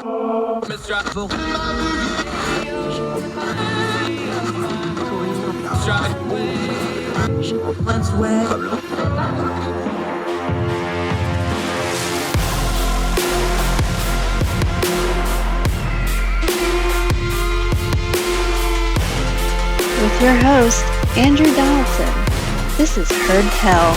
With your host, Andrew Donaldson. This is Heard Tell.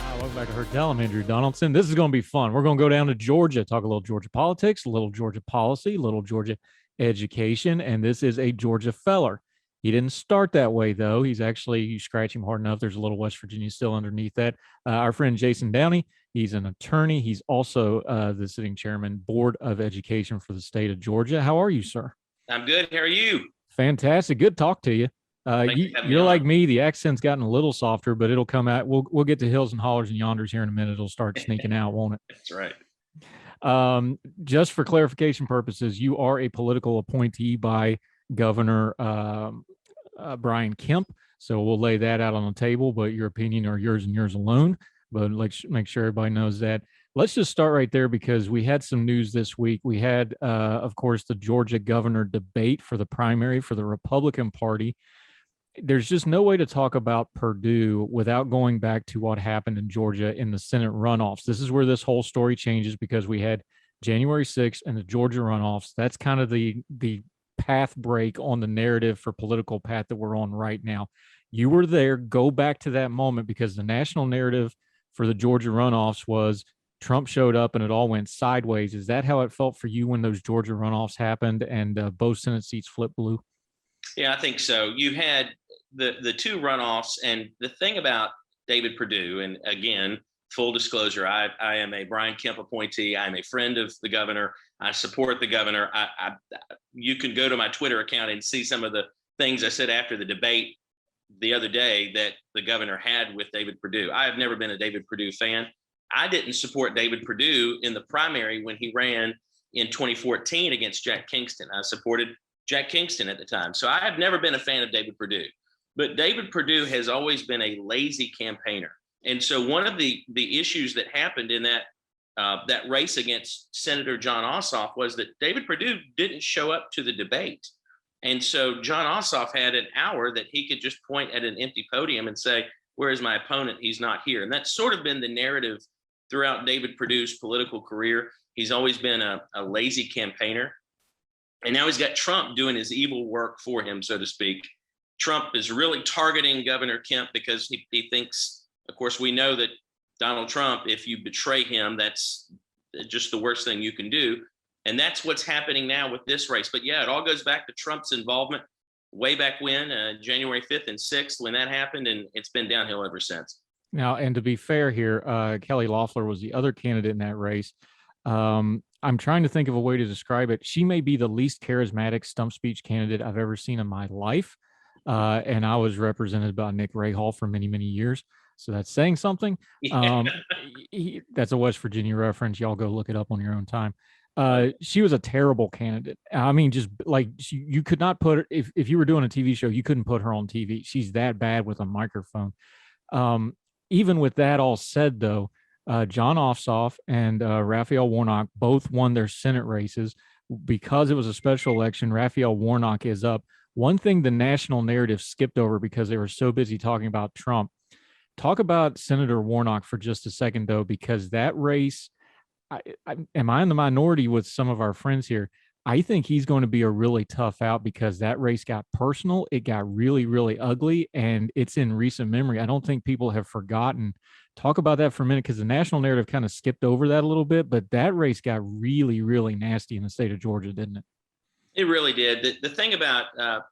Welcome back to Heard Tell. I'm Andrew Donaldson. This is going to be fun. We're going to go down to Georgia, talk a little Georgia politics, a little Georgia policy, a little Georgia education, and this is a Georgia feller. He didn't start that way, though. He's actually, you scratch him hard enough, there's a little West Virginia still underneath that. Our friend Jason Downey, he's an attorney. He's also the sitting chairman, Board of Education for the state of Georgia. How are you, sir? I'm good. How are you? Fantastic. Good talk to you. You're like me. The accent's gotten a little softer, but it'll come out. We'll get to hills and hollers and yonders here in a minute. It'll start sneaking out, won't it? That's right. Just for clarification purposes, you are a political appointee by Governor Brian Kemp. So we'll lay that out on the table, but your opinion are yours and yours alone. But let's make sure everybody knows that. Let's just start right there because we had some news this week. We had, of course, the Georgia governor debate for the primary for the Republican Party. There's just no way to talk about Perdue without going back to what happened in Georgia in the Senate runoffs. This is where this whole story changes because we had January 6th and the Georgia runoffs. That's kind of the path break on the narrative for political path that we're on right now. You were there. Go back to that moment because the national narrative for the Georgia runoffs was Trump showed up and it all went sideways. Is that how it felt for you when those Georgia runoffs happened and both Senate seats flipped blue? Yeah, I think so. You had the two runoffs, and the thing about David Perdue, and again, full disclosure, I am a Brian Kemp appointee. I'm a friend of the governor. I support the governor. You can go to my Twitter account and see some of the things I said after the debate the other day that the governor had with David Perdue. I have never been a David Perdue fan. I didn't support David Perdue in the primary when he ran in 2014 against Jack Kingston. I supported Jack Kingston at the time. So I have never been a fan of David Perdue. But David Perdue has always been a lazy campaigner. And so one of the issues that happened in that race against Senator Jon Ossoff was that David Perdue didn't show up to the debate. And so Jon Ossoff had an hour that he could just point at an empty podium and say, where is my opponent? He's not here. And that's sort of been the narrative throughout David Perdue's political career. He's always been a lazy campaigner. And now he's got Trump doing his evil work for him, so to speak. Trump is really targeting Governor Kemp because he thinks, of course, we know that Donald Trump, if you betray him, that's just the worst thing you can do. And that's what's happening now with this race. But yeah, it all goes back to Trump's involvement way back when, January 5th and 6th, when that happened, and it's been downhill ever since. Now, and to be fair here, Kelly Loeffler was the other candidate in that race. I'm trying to think of a way to describe it. She may be the least charismatic stump speech candidate I've ever seen in my life. And I was represented by Nick Rahal for many, many years. So that's saying something. That's a West Virginia reference. Y'all go look it up on your own time. She was a terrible candidate. I mean, just like you could not put her, if you were doing a TV show, you couldn't put her on TV. She's that bad with a microphone. Even with that all said, though, Jon Ossoff and Raphael Warnock both won their Senate races because it was a special election. Raphael Warnock is up. One thing the national narrative skipped over because they were so busy talking about Trump. Talk about Senator Warnock for just a second, though, because that race, am I in the minority with some of our friends here? I think he's going to be a really tough out because that race got personal. It got really, really ugly, and it's in recent memory. I don't think people have forgotten. Talk about that for a minute because the national narrative kind of skipped over that a little bit, but that race got really, really nasty in the state of Georgia, didn't it? It really did. The thing about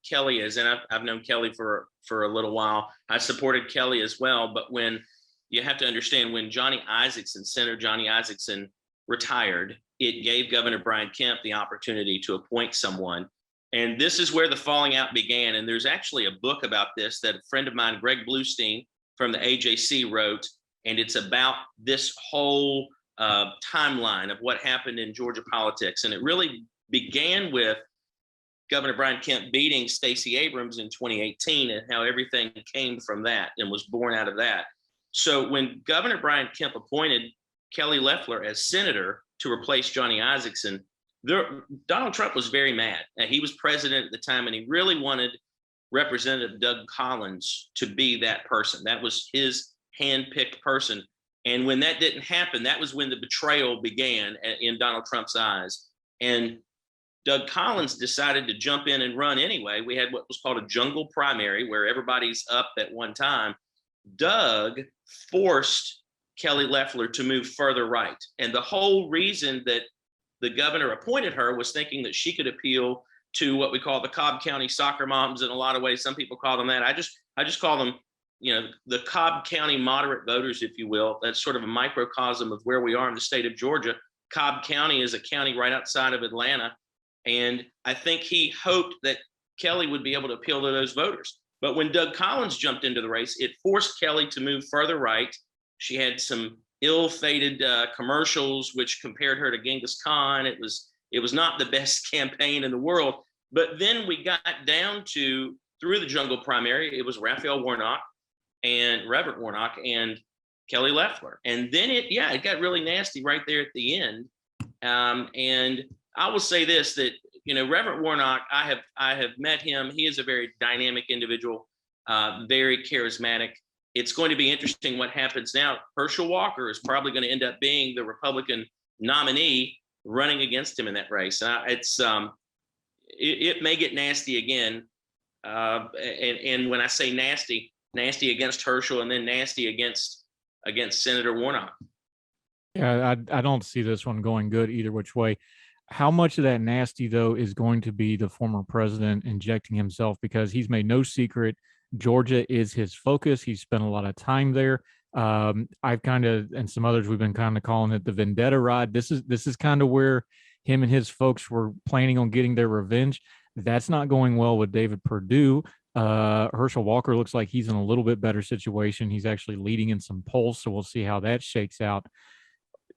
Kelly is, and I've known Kelly for a little while, I supported Kelly as well, but when you have to understand when Senator Johnny Isakson retired, it gave Governor Brian Kemp the opportunity to appoint someone. And this is where the falling out began. And there's actually a book about this that a friend of mine, Greg Bluestein from the AJC, wrote. And it's about this whole timeline of what happened in Georgia politics. And it really began with Governor Brian Kemp beating Stacey Abrams in 2018 and how everything came from that and was born out of that. So when Governor Brian Kemp appointed Kelly Loeffler as senator to replace Johnny Isakson, Donald Trump was very mad. He was president at the time, and he really wanted Representative Doug Collins to be that person. That was his hand-picked person. And when that didn't happen, that was when the betrayal began in Donald Trump's eyes. And Doug Collins decided to jump in and run anyway. We had what was called a jungle primary, where everybody's up at one time. Doug forced Kelly Loeffler to move further right. And the whole reason that the governor appointed her was thinking that she could appeal to what we call the Cobb County soccer moms in a lot of ways. Some people call them that. I just call them, the Cobb County moderate voters, if you will. That's sort of a microcosm of where we are in the state of Georgia. Cobb County is a county right outside of Atlanta. And I think he hoped that Kelly would be able to appeal to those voters. But when Doug Collins jumped into the race, it forced Kelly to move further right. She had some ill-fated commercials which compared her to Genghis Khan. It was not the best campaign in the world. But then we got down to, through the jungle primary, it was Raphael Warnock and Reverend Warnock and Kelly Loeffler. And then it got really nasty right there at the end. And I will say this, that Reverend Warnock, I have met him. He is a very dynamic individual, very charismatic. It's going to be interesting what happens now. Herschel Walker is probably going to end up being the Republican nominee running against him in that race. It may get nasty again. And when I say nasty against Herschel, and then nasty against Senator Warnock. Yeah, I don't see this one going good either which way. How much of that nasty, though, is going to be the former president injecting himself? Because he's made no secret Georgia is his focus. He's spent a lot of time there. I've kind of, and some others, we've been kind of calling it the vendetta ride. This is kind of where him and his folks were planning on getting their revenge. That's not going well with David Perdue. Herschel Walker looks like he's in a little bit better situation. He's actually leading in some polls, so we'll see how that shakes out.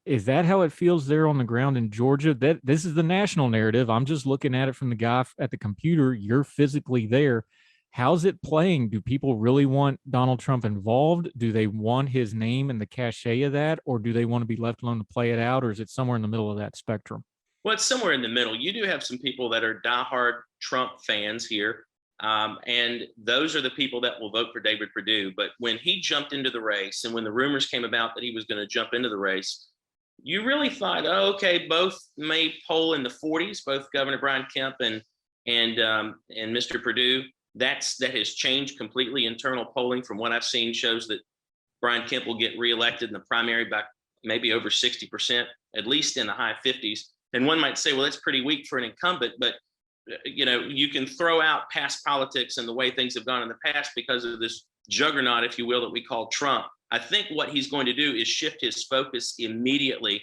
Is that how it feels there on the ground in Georgia? That this is the national narrative. I'm just looking at it from the guy at the computer. You're physically there. How's it playing? Do people really want Donald Trump involved? Do they want his name and the cachet of that? Or do they want to be left alone to play it out? Or is it somewhere in the middle of that spectrum? Well, it's somewhere in the middle. You do have some people that are diehard Trump fans here. And those are the people that will vote for David Perdue. But when he jumped into the race, and when the rumors came about that he was going to jump into the race, you really thought, oh, okay, both may poll in the 40s, both Governor Brian Kemp and Mr. Perdue. That has changed completely. Internal polling, from what I've seen, shows that Brian Kemp will get reelected in the primary by maybe over 60%, at least in the high 50s. And one might say, well, that's pretty weak for an incumbent, but you can throw out past politics and the way things have gone in the past because of this juggernaut, if you will, that we call Trump. I think what he's going to do is shift his focus immediately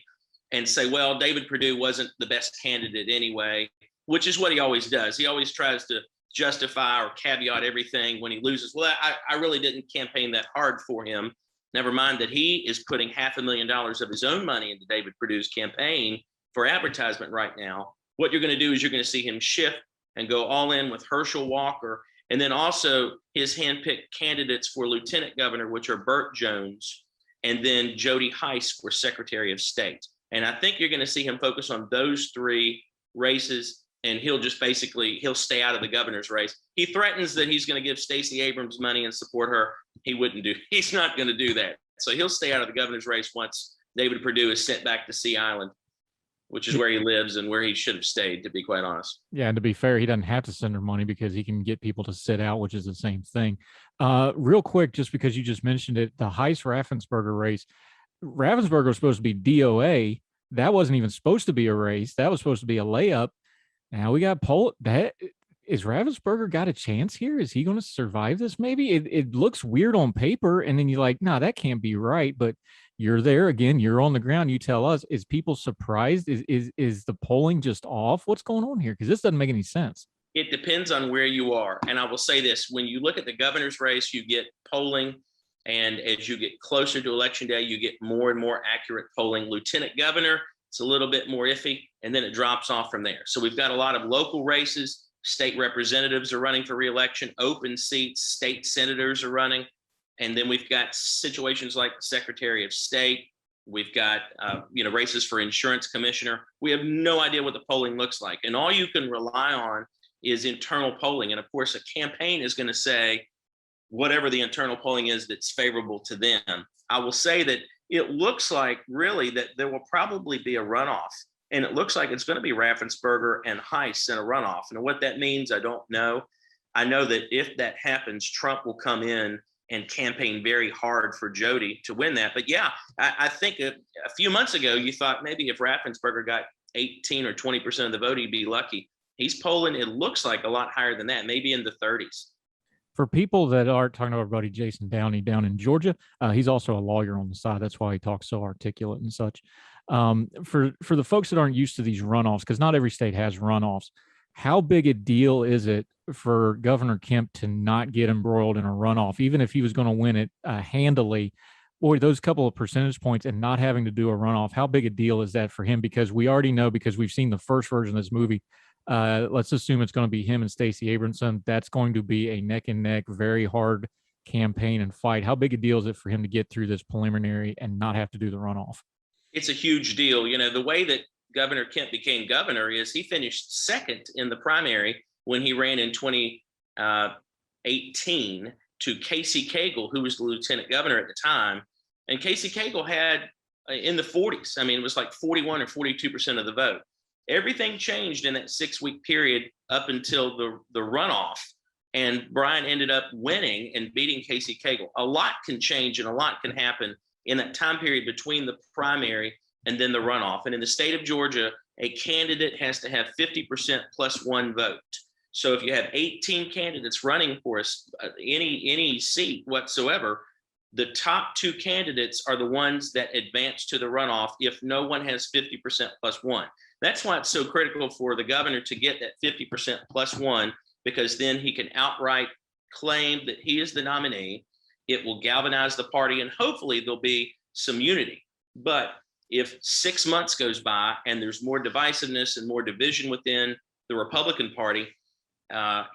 and say, well, David Perdue wasn't the best candidate anyway, which is what he always does. He always tries to justify or caveat everything when he loses. Well, I really didn't campaign that hard for him. Never mind that he is putting $500,000 of his own money into David Perdue's campaign for advertisement right now. What you're going to do is you're going to see him shift and go all in with Herschel Walker, and then also his handpicked candidates for lieutenant governor, which are Burt Jones, and then Jody Hice for Secretary of State. And I think you're going to see him focus on those three races, and he'll stay out of the governor's race. He threatens that he's going to give Stacey Abrams money and support her. He's not going to do that. So he'll stay out of the governor's race once David Perdue is sent back to Sea Island, which is where he lives and where he should have stayed, to be quite honest. Yeah, and to be fair, he doesn't have to send her money because he can get people to sit out, which is the same thing. Real quick, just because you just mentioned it, the Hice Raffensperger race, Raffensperger was supposed to be DOA. That wasn't even supposed to be a race. That was supposed to be a layup. Now we got is Raffensperger got a chance here? Is he going to survive this? Maybe it looks weird on paper, and then you're like, nah, that can't be right. But you're there again. You're on the ground. You tell us. Is people surprised? Is the polling just off? What's going on here? Because this doesn't make any sense. It depends on where you are. And I will say this: when you look at the governor's race, you get polling, and as you get closer to election day, you get more and more accurate polling. Lieutenant governor, it's a little bit more iffy, and then it drops off from there. So we've got a lot of local races. State representatives are running for re-election. Open seats, state senators are running. And then we've got situations like the Secretary of State. We've got, races for insurance commissioner. We have no idea what the polling looks like. And all you can rely on is internal polling. And of course, a campaign is going to say whatever the internal polling is that's favorable to them. I will say that it looks like really that there will probably be a runoff. And it looks like it's going to be Raffensperger and Hice in a runoff. And what that means, I don't know. I know that if that happens, Trump will come in and campaign very hard for Jody to win that. But yeah, I think a few months ago, you thought maybe if Raffensperger got 18 or 20% of the vote, he'd be lucky. He's polling, it looks like, a lot higher than that, maybe in the 30s. For people that are talking to our buddy Jason Downey down in Georgia, he's also a lawyer on the side. That's why he talks so articulate and such. For the folks that aren't used to these runoffs, because not every state has runoffs, how big a deal is it for Governor Kemp to not get embroiled in a runoff, even if he was going to win it handily? Boy, those couple of percentage points and not having to do a runoff, how big a deal is that for him? Because we already know, because we've seen the first version of this movie, let's assume it's going to be him and Stacey Abrams. That's going to be a neck and neck, very hard campaign and fight. How big a deal is it for him to get through this preliminary and not have to do the runoff? It's a huge deal. The way that Governor Kemp became governor is he finished second in the primary when he ran in 2018 to Casey Cagle, who was the lieutenant governor at the time. And Casey Cagle had in the 40s. I mean, it was like 41 or 42% of the vote. Everything changed in that 6-week period up until the runoff. And Brian ended up winning and beating Casey Cagle. A lot can change and a lot can happen in that time period between the primary and then the runoff. And in the state of Georgia, a candidate has to have 50% plus one vote. So if you have 18 candidates running for any seat whatsoever, the top 2 candidates are the ones that advance to the runoff if no one has 50% plus one. That's why it's so critical for the governor to get that 50% plus one, because then he can outright claim that he is the nominee. It will galvanize the party, and hopefully there'll be some unity. But if 6 months goes by and there's more divisiveness and more division within the Republican Party,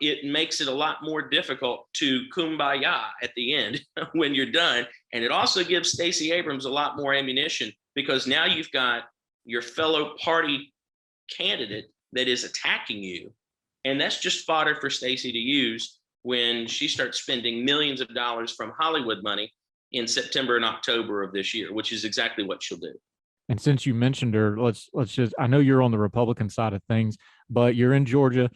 it makes it a lot more difficult to kumbaya at the end when you're done. And it also gives Stacey Abrams a lot more ammunition, because now you've got your fellow party candidate that is attacking you. And that's just fodder for Stacey to use when she starts spending millions of dollars from Hollywood money in September and October of this year, which is exactly what she'll do. And since you mentioned her, let's just, I know you're on the Republican side of things, but you're in Georgia.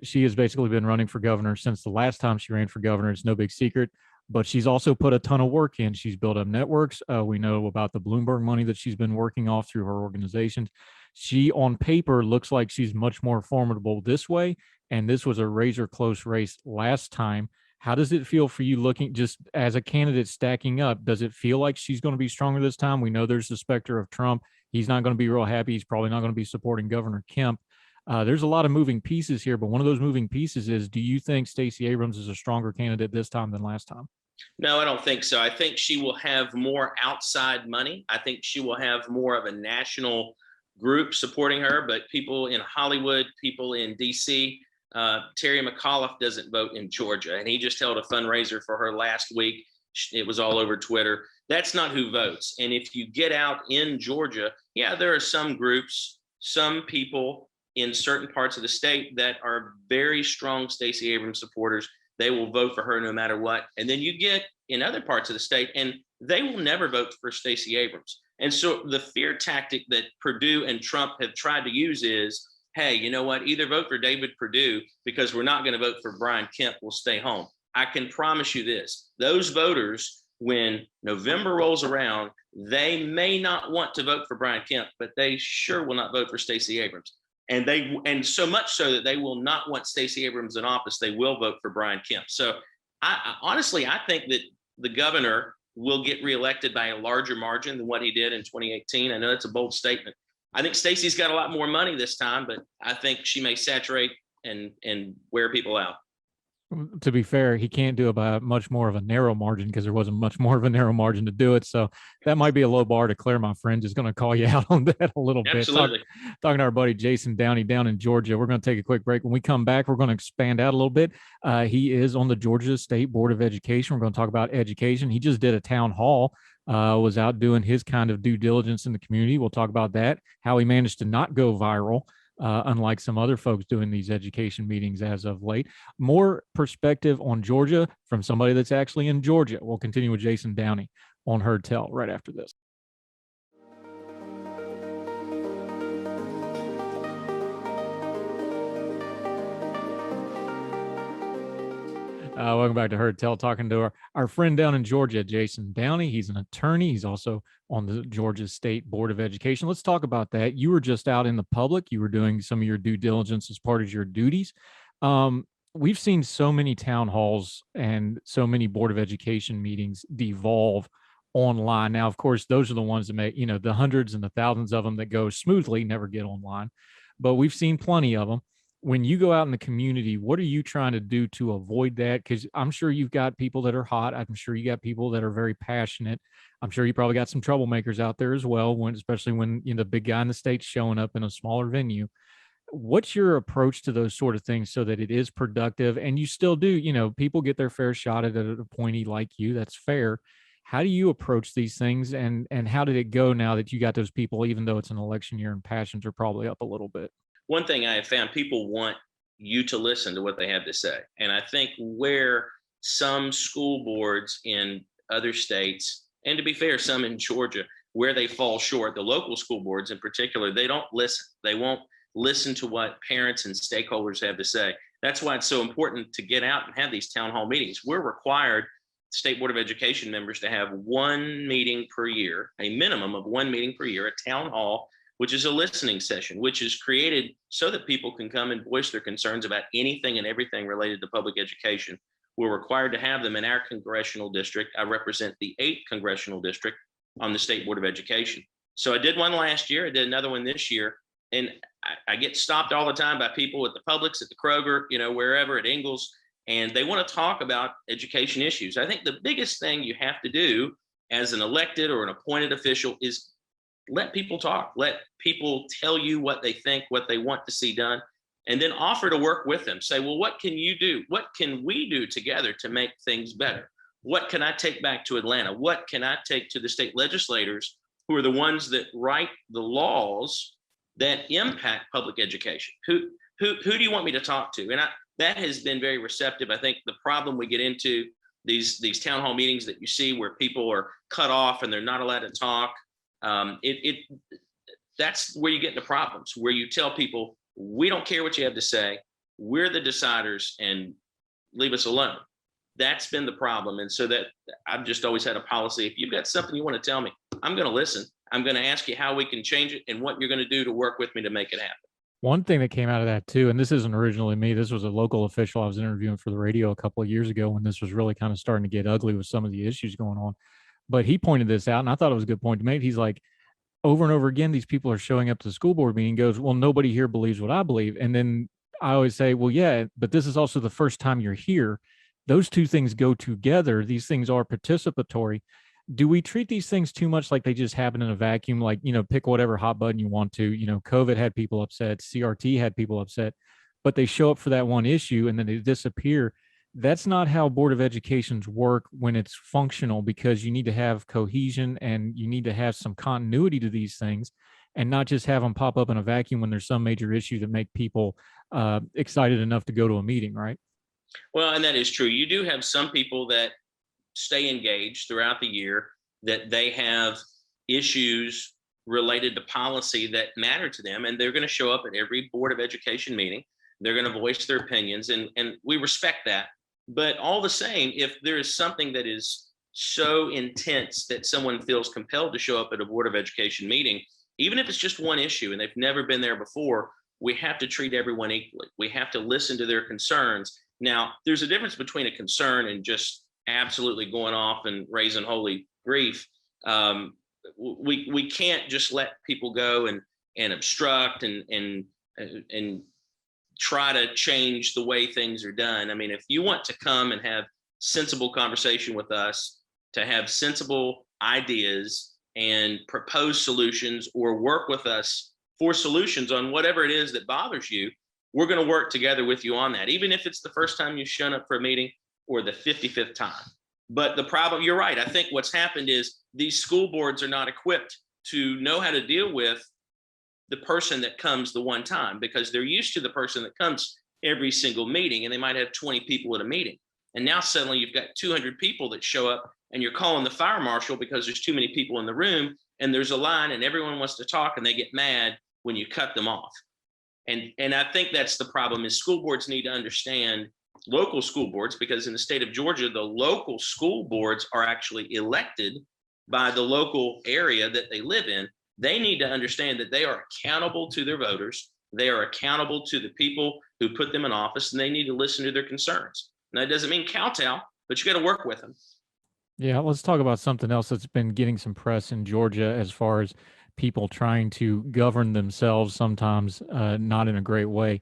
She has basically been running for governor since the last time she ran for governor. It's no big secret, but she's also put a ton of work in. She's built up networks. We know about the Bloomberg money that she's been working off through her organizations. She, on paper, looks like she's much more formidable this way. And this was a razor close race last time. How does it feel for you looking just as a candidate stacking up? Does it feel like she's going to be stronger this time? We know there's the specter of Trump. He's not going to be real happy. He's probably not going to be supporting Governor Kemp. There's a lot of moving pieces here, but one of those moving pieces is, do you think Stacey Abrams is a stronger candidate this time than last time? No, I don't think so. I think she will have more outside money. I think she will have more of a national group supporting her, but people in Hollywood, people in DC, Terry McAuliffe doesn't vote in Georgia, and he just held a fundraiser for her last week. It was all over Twitter. That's not who votes. And if you get out in Georgia, yeah, there are some groups, some people in certain parts of the state that are very strong Stacey Abrams supporters. They will vote for her no matter what. And then you get in other parts of the state, and they will never vote for Stacey Abrams. And so the fear tactic that Perdue and Trump have tried to use is, hey, you know what? Either vote for David Perdue, because we're not going to vote for Brian Kemp. We'll stay home. I can promise you this. Those voters, when November rolls around, they may not want to vote for Brian Kemp, but they sure will not vote for Stacey Abrams. And so much so that they will not want Stacey Abrams in office. They will vote for Brian Kemp. So I honestly think that the governor will get reelected by a larger margin than what he did in 2018. I know that's a bold statement. I think Stacey's got a lot more money this time, but I think she may saturate and wear people out. To be fair, he can't do it by much more of a narrow margin, because there wasn't much more of a narrow margin to do it. So that might be a low bar to clear, my friend. Just going to call you out on that a little bit. Talking to our buddy Jason Downey down in Georgia. We're going to take a quick break. When we come back, we're going to expand out a little bit. He is on the Georgia State Board of Education. We're going to talk about education. He just did a town hall was out doing his kind of due diligence in the community. We'll talk about that, how he managed to not go viral, unlike some other folks doing these education meetings as of late. More perspective on Georgia from somebody that's actually in Georgia. We'll continue with Jason Downey on Heard Tell right after this. Welcome back to Heard Tell, talking to our friend down in Georgia, Jason Downey. He's an attorney. He's also on the Georgia State Board of Education. Let's talk about that. You were just out in the public. You were doing some of your due diligence as part of your duties. We've seen so many town halls and so many Board of Education meetings devolve online. Now, of course, those are the ones that make, the hundreds and the thousands of them that go smoothly never get online, but we've seen plenty of them. When you go out in the community, what are you trying to do to avoid that? Because I'm sure you've got people that are hot. I'm sure you got people that are very passionate. I'm sure you probably got some troublemakers out there as well, especially when the big guy in the state's showing up in a smaller venue. What's your approach to those sort of things so that it is productive and you still do, people get their fair shot at an appointee like you? That's fair. How do you approach these things, and how did it go now that you got those people, even though it's an election year and passions are probably up a little bit? One thing I have found, people want you to listen to what they have to say. And I think where some school boards in other states, and to be fair, some in Georgia, where they fall short, the local school boards in particular, they don't listen. They won't listen to what parents and stakeholders have to say. That's why it's so important to get out and have these town hall meetings. We're required, State Board of Education members, to have one meeting per year, a minimum of one meeting per year, a town hall, which is a listening session, which is created so that people can come and voice their concerns about anything and everything related to public education. We're required to have them in our congressional district. I represent the 8th congressional district on the State Board of Education. So I did one last year. I did another one this year. And I get stopped all the time by people at the Publix, at the Kroger, wherever, at Ingalls, and they want to talk about education issues. I think the biggest thing you have to do as an elected or an appointed official is let people talk, let people tell you what they think, what they want to see done, and then offer to work with them. Say, well, what can you do? What can we do together to make things better? What can I take back to Atlanta? What can I take to the state legislators, who are the ones that write the laws that impact public education? Who do you want me to talk to? And that has been very receptive. I think the problem we get into, these town hall meetings that you see where people are cut off and they're not allowed to talk, that's where you get into problems, where you tell people, we don't care what you have to say, we're the deciders, and leave us alone. That's been the problem. And so that I've just always had a policy: if you've got something you want to tell me, I'm going to listen. I'm going to ask you how we can change it and what you're going to do to work with me to make it happen. One thing that came out of that too, and this isn't originally me, this was a local official I was interviewing for the radio a couple of years ago when this was really kind of starting to get ugly with some of the issues going on. But he pointed this out, and I thought it was a good point to make. He's like, over and over again, these people are showing up to the school board meeting, goes, well, nobody here believes what I believe. And then I always say, well, yeah, but this is also the first time you're here. Those two things go together. These things are participatory. Do we treat these things too much like they just happen in a vacuum? Like, pick whatever hot button you want to, COVID had people upset, CRT had people upset, but they show up for that one issue and then they disappear. That's not how Board of Educations work when it's functional, because you need to have cohesion and you need to have some continuity to these things, and not just have them pop up in a vacuum when there's some major issue that make people excited enough to go to a meeting, right? Well, and that is true. You do have some people that stay engaged throughout the year, that they have issues related to policy that matter to them, and they're going to show up at every Board of Education meeting. They're going to voice their opinions, and we respect that. But all the same, if there is something that is so intense that someone feels compelled to show up at a Board of Education meeting, even if it's just one issue and they've never been there before, we have to treat everyone equally. We have to listen to their concerns. Now, there's a difference between a concern and just absolutely going off and raising holy grief. We can't just let people go and obstruct and try to change the way things are done. I mean, if you want to come and have sensible conversation with us, to have sensible ideas and propose solutions, or work with us for solutions on whatever it is that bothers you, we're going to work together with you on that. Even if it's the first time you've shown up for a meeting or the 55th time, But the problem, you're right. I think what's happened is these school boards are not equipped to know how to deal with the person that comes the one time, because they're used to the person that comes every single meeting, and they might have 20 people at a meeting. And now suddenly you've got 200 people that show up, and you're calling the fire marshal because there's too many people in the room, and there's a line, and everyone wants to talk, and they get mad when you cut them off. And I think that's the problem, is school boards need to understand, local school boards, because in the state of Georgia, the local school boards are actually elected by the local area that they live in. They need to understand that they are accountable to their voters. They are accountable to the people who put them in office, and they need to listen to their concerns. Now, that doesn't mean kowtow, but you got to work with them. Yeah, let's talk about something else that's been getting some press in Georgia as far as people trying to govern themselves, sometimes not in a great way.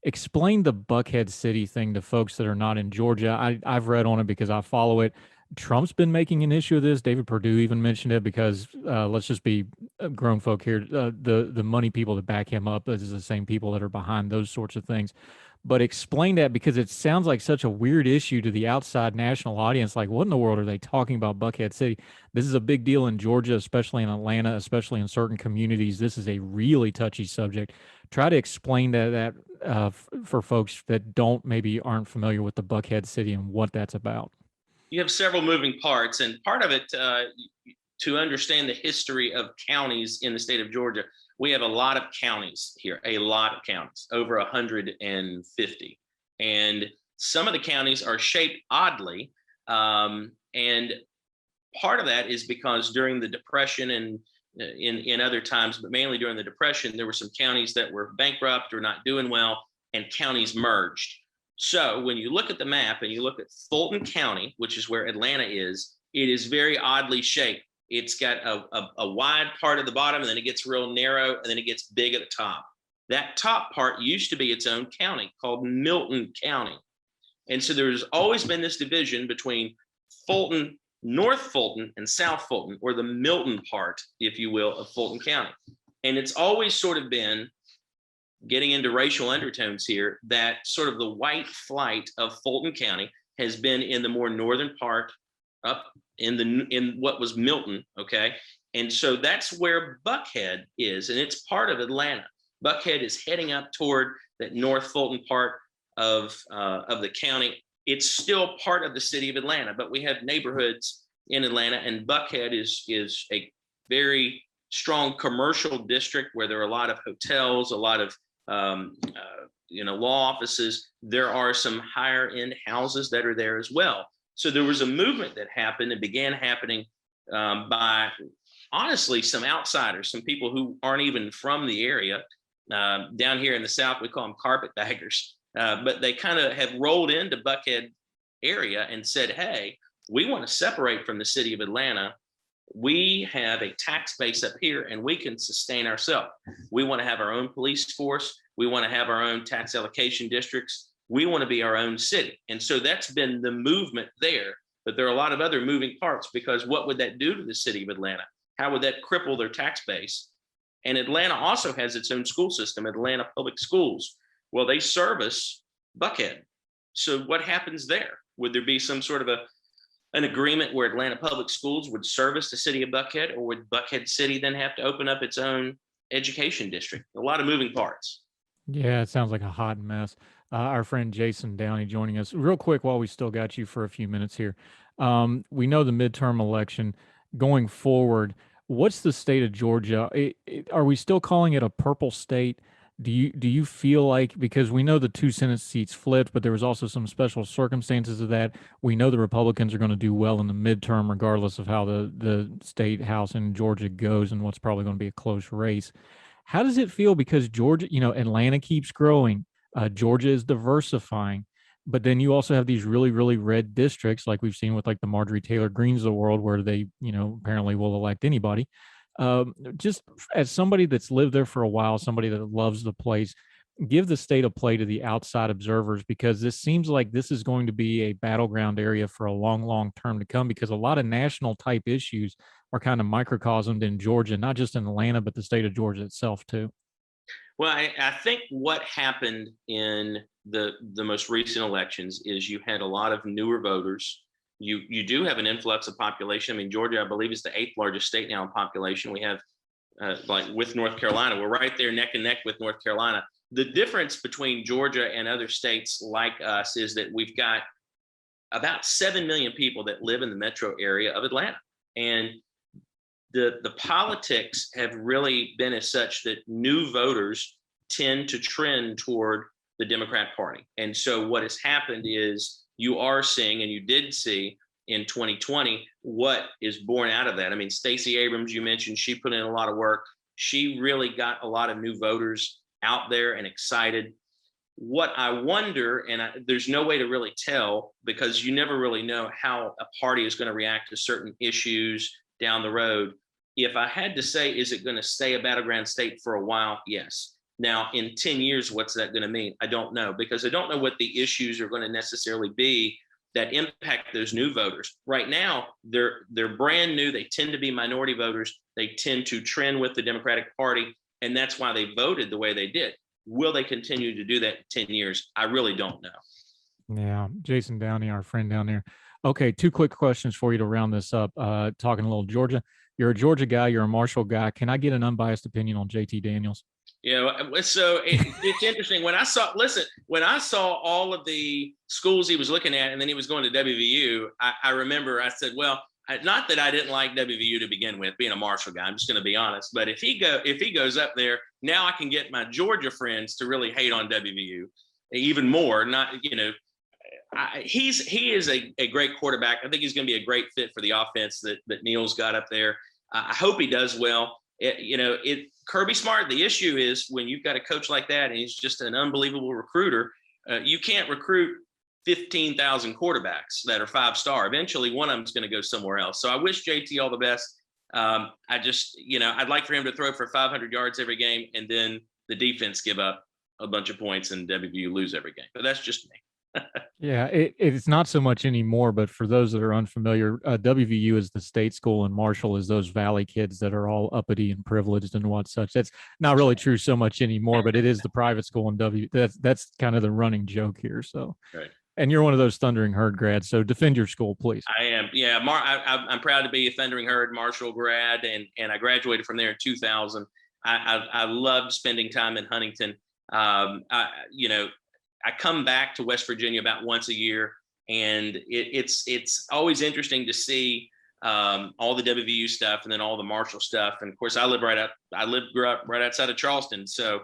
Explain the Buckhead City thing to folks that are not in Georgia. I've read on it because I follow it. Trump's been making an issue of this. David Perdue even mentioned it because let's just be grown folk here. The money people that back him up is the same people that are behind those sorts of things. But explain that, because it sounds like such a weird issue to the outside national audience. Like, what in the world are they talking about Buckhead City? This is a big deal in Georgia, especially in Atlanta, especially in certain communities. This is a really touchy subject. Try to explain that for folks that aren't familiar with the Buckhead City and what that's about. You have several moving parts, and part of it, to understand the history of counties in the state of Georgia, we have a lot of counties here, a lot of counties, over 150. And some of the counties are shaped oddly. And part of that is because during the Depression and in other times, but mainly during the Depression, there were some counties that were bankrupt or not doing well, and counties merged. So when you look at the map and you look at Fulton County, which is where Atlanta is, it is very oddly shaped. It's got a wide part at the bottom, and then it gets real narrow, and then it gets big at the top. That top part used to be its own county called Milton County. And so there's always been this division between Fulton, North Fulton, and South Fulton, or the Milton part, if you will, of Fulton County. And it's always sort of been, getting into racial undertones here, that sort of the white flight of Fulton County has been in the more northern part, up in what was Milton, okay? And so that's where Buckhead is, and it's part of Atlanta. Buckhead is heading up toward that North Fulton part of the county. It's still part of the city of Atlanta, but we have neighborhoods in Atlanta, and Buckhead is a very strong commercial district where there are a lot of hotels, a lot of law offices. There are some higher end houses that are there as well. So there was a movement that happened and began happening by, honestly, some outsiders, some people who aren't even from the area. Down here in the South, we call them carpetbaggers, but they kind of have rolled into Buckhead area and said, hey, we want to separate from the city of Atlanta. We have a tax base up here, and we can sustain ourselves. We want to have our own police force. We want to have our own tax allocation districts. We want to be our own city. And so that's been the movement there. But there are a lot of other moving parts, because what would that do to the city of Atlanta? How would that cripple their tax base? And Atlanta also has its own school system, Atlanta Public Schools. Well, they service Buckhead. So what happens there? Would there be some sort of an agreement where Atlanta Public Schools would service the city of Buckhead, or would Buckhead City then have to open up its own education district? A lot of moving parts. Yeah, it sounds like a hot mess. Our friend Jason Downey joining us real quick while we still got you for a few minutes here. We know the midterm election going forward. What's the state of Georgia? Are we still calling it a purple state? Do you feel like, because we know the 2 Senate seats flipped, but there was also some special circumstances of that. We know the Republicans are going to do well in the midterm, regardless of how the state house in Georgia goes and what's probably going to be a close race. How does it feel? Because Georgia, Atlanta keeps growing. Georgia is diversifying, but then you also have these really, really red districts, like we've seen with like the Marjorie Taylor Greens of the world, where they, apparently will elect anybody. Just as somebody that's lived there for a while, somebody that loves the place, give the state of play to the outside observers, because this seems like this is going to be a battleground area for a long, long term to come, because a lot of national type issues are kind of microcosmed in Georgia, not just in Atlanta, but the state of Georgia itself too. Well, I think what happened in the most recent elections is you had a lot of newer voters you do have an influx of population. I mean, Georgia, I believe, is the 8th largest state now in population. We have like with North Carolina, we're right there neck and neck with North Carolina. The difference between Georgia and other states like us is that we've got about 7 million people that live in the metro area of Atlanta. And the politics have really been as such that new voters tend to trend toward the Democrat Party. And so what has happened is you are seeing, and you did see in 2020, what is born out of that. I mean, Stacey Abrams, you mentioned, she put in a lot of work. She really got a lot of new voters out there and excited. What I wonder, and there's no way to really tell because you never really know how a party is going to react to certain issues down the road. If I had to say, is it going to stay a battleground state for a while? Yes. Now, in 10 years, what's that going to mean? I don't know, because I don't know what the issues are going to necessarily be that impact those new voters. Right now, they're brand new. They tend to be minority voters. They tend to trend with the Democratic Party, and that's why they voted the way they did. Will they continue to do that in 10 years? I really don't know. Yeah, Jason Downey, our friend down there. Okay, 2 quick questions for you to round this up. Talking a little Georgia. You're a Georgia guy. You're a Marshall guy. Can I get an unbiased opinion on JT Daniels? Yeah, so it's interesting. When I saw all of the schools he was looking at, and then he was going to WVU, I remember I said, well, not that I didn't like WVU to begin with, being a Marshall guy. I'm just going to be honest. But if he goes up there, now I can get my Georgia friends to really hate on WVU even more. Not, he is a great quarterback. I think he's going to be a great fit for the offense that Neil's got up there. I hope he does well. Kirby Smart, the issue is when you've got a coach like that and he's just an unbelievable recruiter, you can't recruit 15,000 quarterbacks that are 5-star. Eventually, one of them's going to go somewhere else. So I wish JT all the best. I'd like for him to throw for 500 yards every game, and then the defense give up a bunch of points and WVU lose every game. But that's just me. Yeah, it's not so much anymore, but for those that are unfamiliar, WVU is the state school and Marshall is those Valley kids that are all uppity and privileged and what such. That's not really true so much anymore, but it is the private school and that's kind of the running joke here. So, right. And you're one of those Thundering Herd grads, so defend your school, please. I am. Yeah, I'm proud to be a Thundering Herd Marshall grad, and I graduated from there in 2000. I loved spending time in Huntington. I come back to West Virginia about once a year, and it's always interesting to see all the WVU stuff and then all the Marshall stuff. And of course, grew up right outside of Charleston, so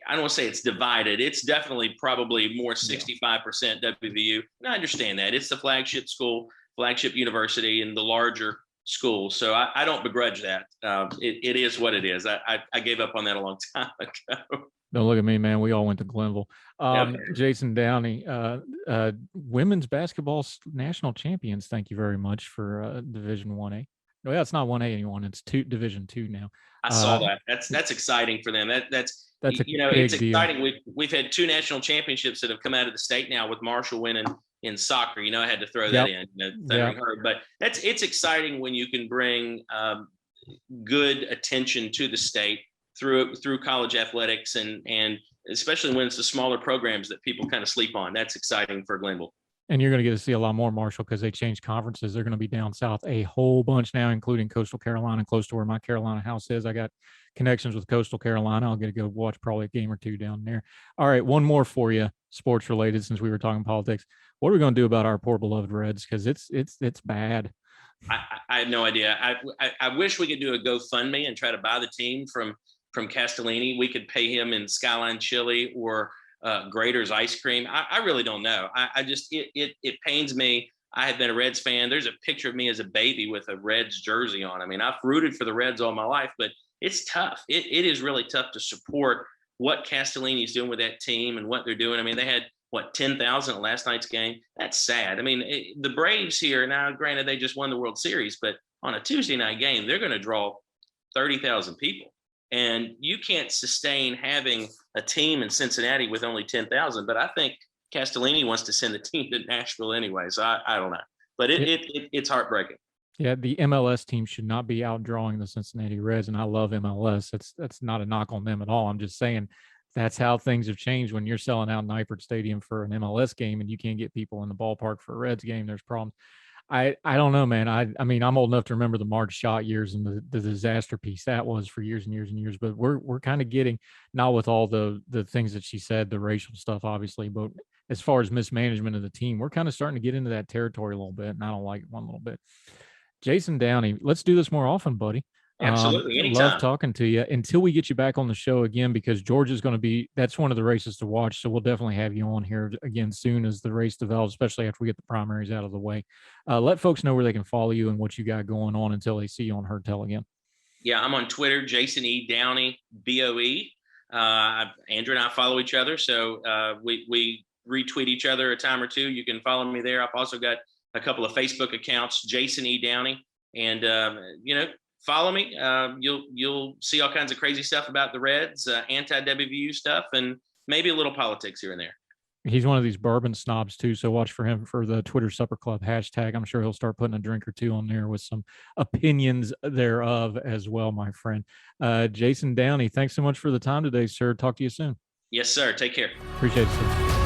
I don't want to say it's divided. It's definitely probably more 65% WVU. And I understand that it's the flagship school, flagship university, and the larger school. So I don't begrudge that. It is what it is. I gave up on that a long time ago. Don't look at me, man. We all went to Glenville. Jason Downey, women's basketball national champions. Thank you very much for Division 1A. No, yeah, it's not 1A anymore. It's Division 2 now. I saw that. That's exciting for them. That's it's exciting. Deal. We've had 2 national championships that have come out of the state now, with Marshall winning in soccer. I had to throw that in. But it's exciting when you can bring good attention to the state through college athletics, and especially when it's the smaller programs that people kind of sleep on. That's exciting for Glenville. And you're going to get to see a lot more, Marshall, because they changed conferences. They're going to be down south a whole bunch now, including Coastal Carolina, close to where my Carolina house is. I got connections with Coastal Carolina. I'll get to go watch probably a game or 2 down there. All right, one more for you, sports related, since we were talking politics. What are we going to do about our poor beloved Reds? Because it's bad. I have no idea. I wish we could do a GoFundMe and try to buy the team from Castellini. We could pay him in Skyline chili or Grater's ice cream. I really don't know. It pains me. I have been a Reds fan. There's a picture of me as a baby with a Reds jersey on. I mean, I've rooted for the Reds all my life, but it's tough. It is really tough to support what Castellini's doing with that team and what they're doing. I mean, they had 10,000 at last night's game. That's sad. I mean, the Braves here now, granted, they just won the World Series, but on a Tuesday night game, they're going to draw 30,000 people. And you can't sustain having a team in Cincinnati with only 10,000. But I think Castellini wants to send the team to Nashville anyway. So I don't know. But it's heartbreaking. Yeah, the MLS team should not be outdrawing the Cincinnati Reds. And I love MLS. That's not a knock on them at all. I'm just saying that's how things have changed. When you're selling out Nyford Stadium for an MLS game and you can't get people in the ballpark for a Reds game, there's problems. I don't know, man. I mean, I'm old enough to remember the Marge shot years and the disaster piece that was for years and years and years. But we're kind of getting, not with all the things that she said, the racial stuff, obviously, but as far as mismanagement of the team, we're kind of starting to get into that territory a little bit, and I don't like it one little bit. Jason Downey, let's do this more often, buddy. Absolutely. Love Anytime. talking to you until we get you back on the show again, because Georgia's going to be, that's one of the races to watch. So we'll definitely have you on here again soon as the race develops, especially after we get the primaries out of the way. Let folks know where they can follow you and what you got going on until they see you on Hertel again. Yeah, I'm on Twitter, Jason E. Downey, BOE. Andrew and I follow each other, so we retweet each other a time or two. You can follow me there. I've also got a couple of Facebook accounts, Jason E. Downey, and follow me. You'll see all kinds of crazy stuff about the Reds, anti-WVU stuff, and maybe a little politics here and there. He's one of these bourbon snobs too, so watch for him for the Twitter Supper Club hashtag. I'm sure he'll start putting a drink or two on there with some opinions thereof as well, my friend. Jason Downey, thanks so much for the time today, sir. Talk to you soon. Yes, sir. Take care. Appreciate it, sir.